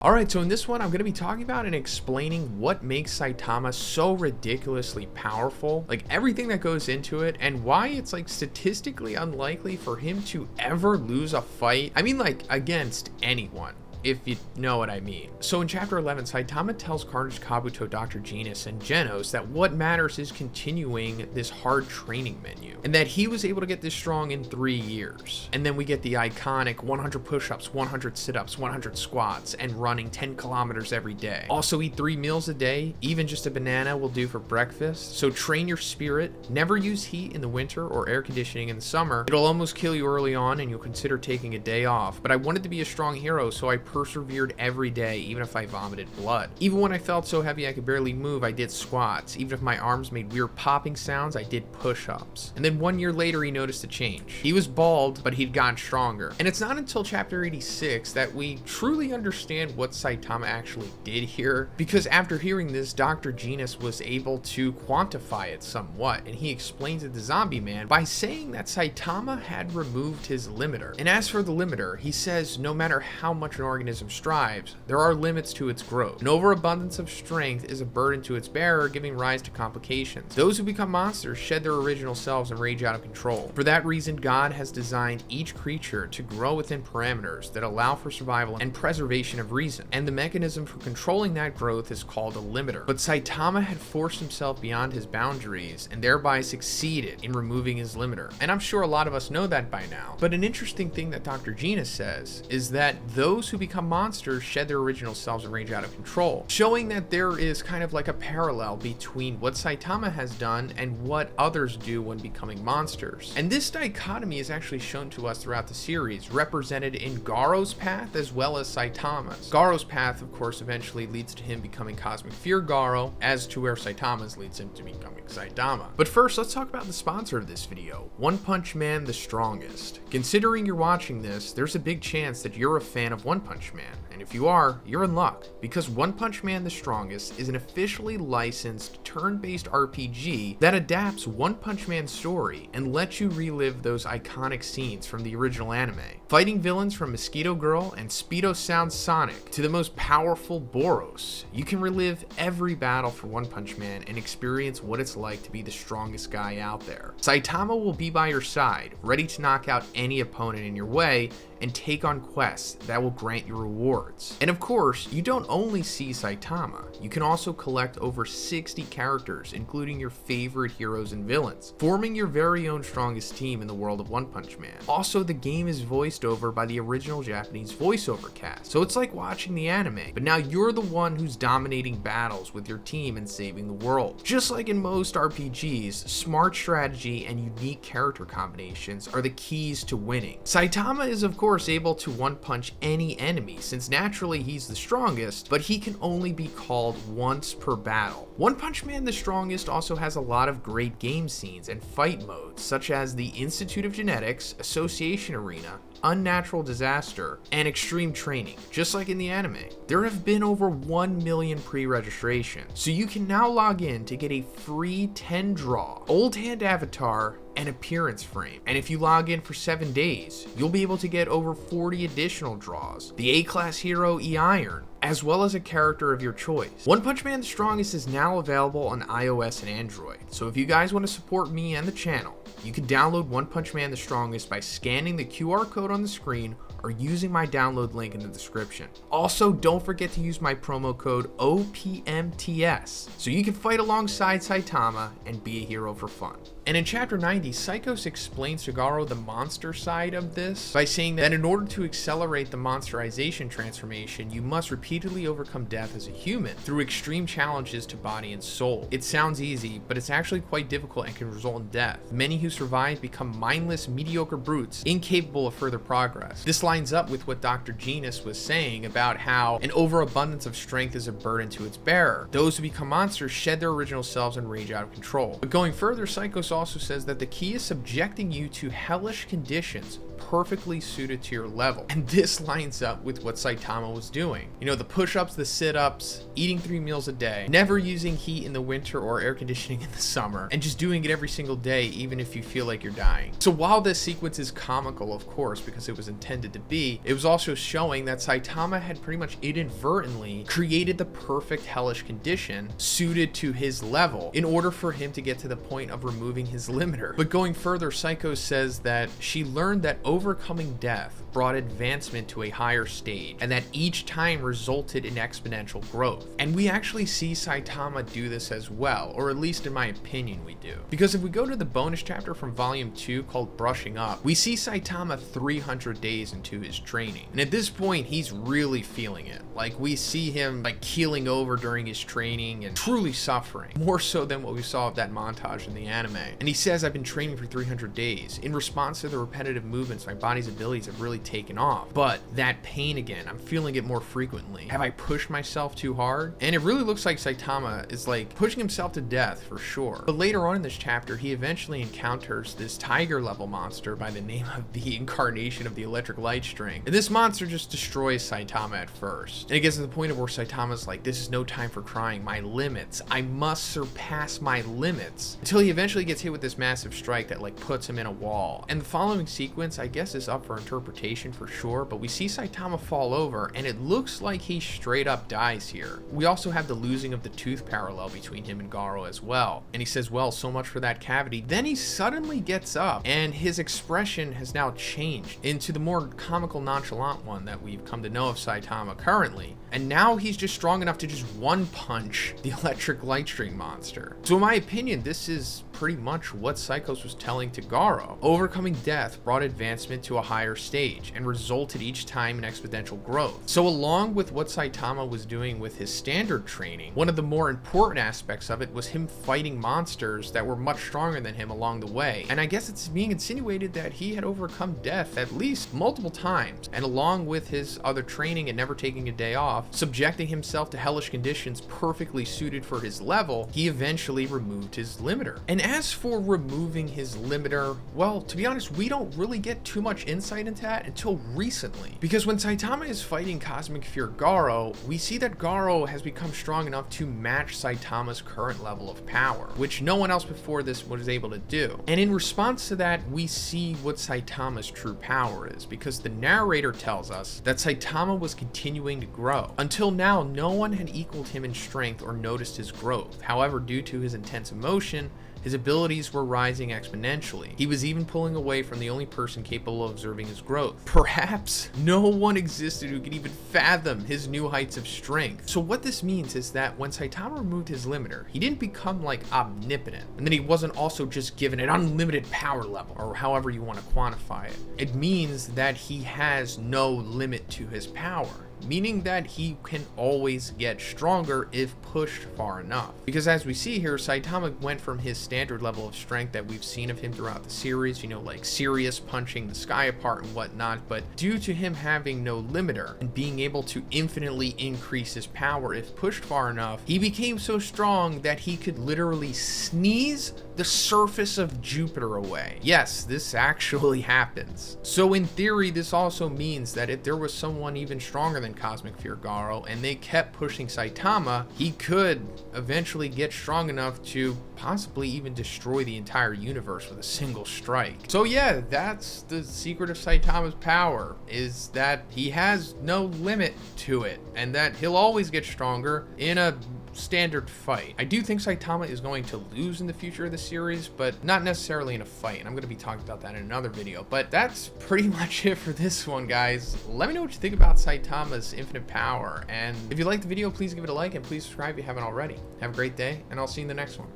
Alright, so in this one, I'm going to be talking about and explaining what makes Saitama so ridiculously powerful, like everything that goes into it, and why it's like statistically unlikely for him to ever lose a fight. I mean, like against anyone, if you know what I mean. So in chapter 11, Saitama tells Carnage, Kabuto, Dr. Genis, and Genos that what matters is continuing this hard training menu, and that he was able to get this strong in 3 years. And then we get the iconic 100 push-ups, 100 sit-ups, 100 squats, and running 10 kilometers every day. Also eat 3 meals a day, even just a banana will do for breakfast. So train your spirit, never use heat in the winter or air conditioning in the summer. It'll almost kill you early on and you'll consider taking a day off. But I wanted to be a strong hero, so I persevered every day, even if I vomited blood. Even when I felt so heavy I could barely move, I did squats. Even if my arms made weird popping sounds, I did push-ups. And then 1 year later, he noticed a change. He was bald, but he'd gotten stronger. And it's not until chapter 86 that we truly understand what Saitama actually did here, because after hearing this, Dr. Genis was able to quantify it somewhat, and he explains it to Zombie Man by saying that Saitama had removed his limiter. And as for the limiter, he says no matter how much an organism strives, there are limits to its growth. An overabundance of strength is a burden to its bearer, giving rise to complications. Those who become monsters shed their original selves and rage out of control. For that reason, God has designed each creature to grow within parameters that allow for survival and preservation of reason, and the mechanism for controlling that growth is called a limiter. But Saitama had forced himself beyond his boundaries and thereby succeeded in removing his limiter. And I'm sure a lot of us know that by now. But an interesting thing that Dr. Genis says is that those who become monsters shed their original selves and rage out of control, showing that there is kind of like a parallel between what Saitama has done and what others do when becoming monsters. And this dichotomy is actually shown to us throughout the series, represented in Garo's path as well as Saitama's. Garo's path, of course, eventually leads to him becoming Cosmic Fear Garo, as to where Saitama's leads him to becoming Saitama. But first, let's talk about the sponsor of this video, One Punch Man the Strongest. Considering you're watching this, there's a big chance that you're a fan of One Punch Man. And if you are, you're in luck, because One Punch Man the Strongest is an officially licensed turn-based RPG that adapts One Punch Man's story and lets you relive those iconic scenes from the original anime. Fighting villains from Mosquito Girl and Speedo Sound Sonic to the most powerful Boros, you can relive every battle for One Punch Man and experience what it's like to be the strongest guy out there. Saitama will be by your side, ready to knock out any opponent in your way and take on quests that will grant you rewards. And of course, you don't only see Saitama, you can also collect over 60 characters, including your favorite heroes and villains, forming your very own strongest team in the world of One Punch Man. Also, the game is voiced over by the original Japanese voiceover cast, so it's like watching the anime, but now you're the one who's dominating battles with your team and saving the world. Just like in most RPGs, smart strategy and unique character combinations are the keys to winning. Saitama is of course able to one-punch any enemy, since naturally he's the strongest, but he can only be called once per battle. One Punch Man the Strongest also has a lot of great game scenes and fight modes, such as the Institute of Genetics, Association Arena, Unnatural Disaster, and Extreme Training, just like in the anime. There have been over 1 million pre-registrations, so you can now log in to get a free 10 draw, old hand avatar, and appearance frame. And if you log in for 7 days, you'll be able to get over 40 additional draws, the A-class hero E-Iron, as well as a character of your choice. One Punch Man the Strongest is now available on iOS and Android, so if you guys want to support me and the channel, you can download One Punch Man the Strongest by scanning the QR code on the screen or using my download link in the description. Also, don't forget to use my promo code OPMTS so you can fight alongside Saitama and be a hero for fun. And in chapter 90, Psychos explains to Garo the monster side of this by saying that in order to accelerate the monsterization transformation, you must repeatedly overcome death as a human through extreme challenges to body and soul. It sounds easy, but it's actually quite difficult and can result in death. Many who survive become mindless, mediocre brutes, incapable of further progress. This lines up with what Dr. Genis was saying about how an overabundance of strength is a burden to its bearer. Those who become monsters shed their original selves and rage out of control. But going further, Psychos also says that the key is subjecting you to hellish conditions perfectly suited to your level. And this lines up with what Saitama was doing. You know, the push-ups, the sit-ups, eating 3 meals a day, never using heat in the winter or air conditioning in the summer, and just doing it every single day, even if you feel like you're dying. So while this sequence is comical, of course, because it was intended to be, it was also showing that Saitama had pretty much inadvertently created the perfect hellish condition suited to his level in order for him to get to the point of removing his limiter. But going further, Psycho says that she learned that overcoming death brought advancement to a higher stage, and that each time resulted in exponential growth. And we actually see Saitama do this as well, or at least in my opinion we do. Because if we go to the bonus chapter from volume 2 called Brushing Up, we see Saitama 300 days into his training. And at this point, he's really feeling it. Like, we see him like keeling over during his training and truly suffering, more so than what we saw of that montage in the anime. And he says, I've been training for 300 days. In response to the repetitive movements, my body's abilities have really taken off. But that pain again, I'm feeling it more frequently. Have I pushed myself too hard? And it really looks like Saitama is like pushing himself to death for sure. But later on in this chapter, he eventually encounters this tiger level monster by the name of the incarnation of the electric light string. And this monster just destroys Saitama at first. And it gets to the point of where Saitama's like, this is no time for crying, my limits. I must surpass my limits. Until he eventually gets hit with this massive strike that like puts him in a wall. And the following sequence, I guess, is up for interpretation for sure, but we see Saitama fall over and it looks like he straight up dies here. We also have the losing of the tooth parallel between him and Garo as well. And he says, well, so much for that cavity. Then he suddenly gets up and his expression has now changed into the more comical, nonchalant one that we've come to know of Saitama currently. And now he's just strong enough to just one punch the electric light string monster. So in my opinion, this is pretty much what Psychos was telling to Garo. Overcoming death brought advancement to a higher stage and resulted each time in exponential growth. So along with what Saitama was doing with his standard training, one of the more important aspects of it was him fighting monsters that were much stronger than him along the way. And I guess it's being insinuated that he had overcome death at least multiple times. And along with his other training and never taking a day off, subjecting himself to hellish conditions perfectly suited for his level, he eventually removed his limiter. And as for removing his limiter, well, to be honest, we don't really get too much insight into that until recently. Because when Saitama is fighting Cosmic Fear Garo, we see that Garo has become strong enough to match Saitama's current level of power, which no one else before this was able to do. And in response to that, we see what Saitama's true power is, because the narrator tells us that Saitama was continuing to grow. Until now, no one had equaled him in strength or noticed his growth. However, due to his intense emotion, his abilities were rising exponentially. He was even pulling away from the only person capable of observing his growth. Perhaps no one existed who could even fathom his new heights of strength. So what this means is that when Saitama removed his limiter, he didn't become like omnipotent, and then he wasn't also just given an unlimited power level, or however you want to quantify it. It means that he has no limit to his power, meaning that he can always get stronger if pushed far enough. Because as we see here, Saitama went from his standard level of strength that we've seen of him throughout the series, you know, like Sirius punching the sky apart and whatnot, but due to him having no limiter and being able to infinitely increase his power if pushed far enough, he became so strong that he could literally sneeze the surface of Jupiter away. Yes, this actually happens. So in theory, this also means that if there was someone even stronger than Cosmic Fear Garo and they kept pushing Saitama, he could eventually get strong enough to possibly even destroy the entire universe with a single strike. So yeah, that's the secret of Saitama's power, is that he has no limit to it and that he'll always get stronger in a standard fight. I do think Saitama is going to lose in the future of the series, but not necessarily in a fight, and I'm going to be talking about that in another video. But that's pretty much it for this one, guys. Let me know what you think about Saitama's infinite power, and if you liked the video, please give it a like and please subscribe if you haven't already. Have a great day, and I'll see you in the next one.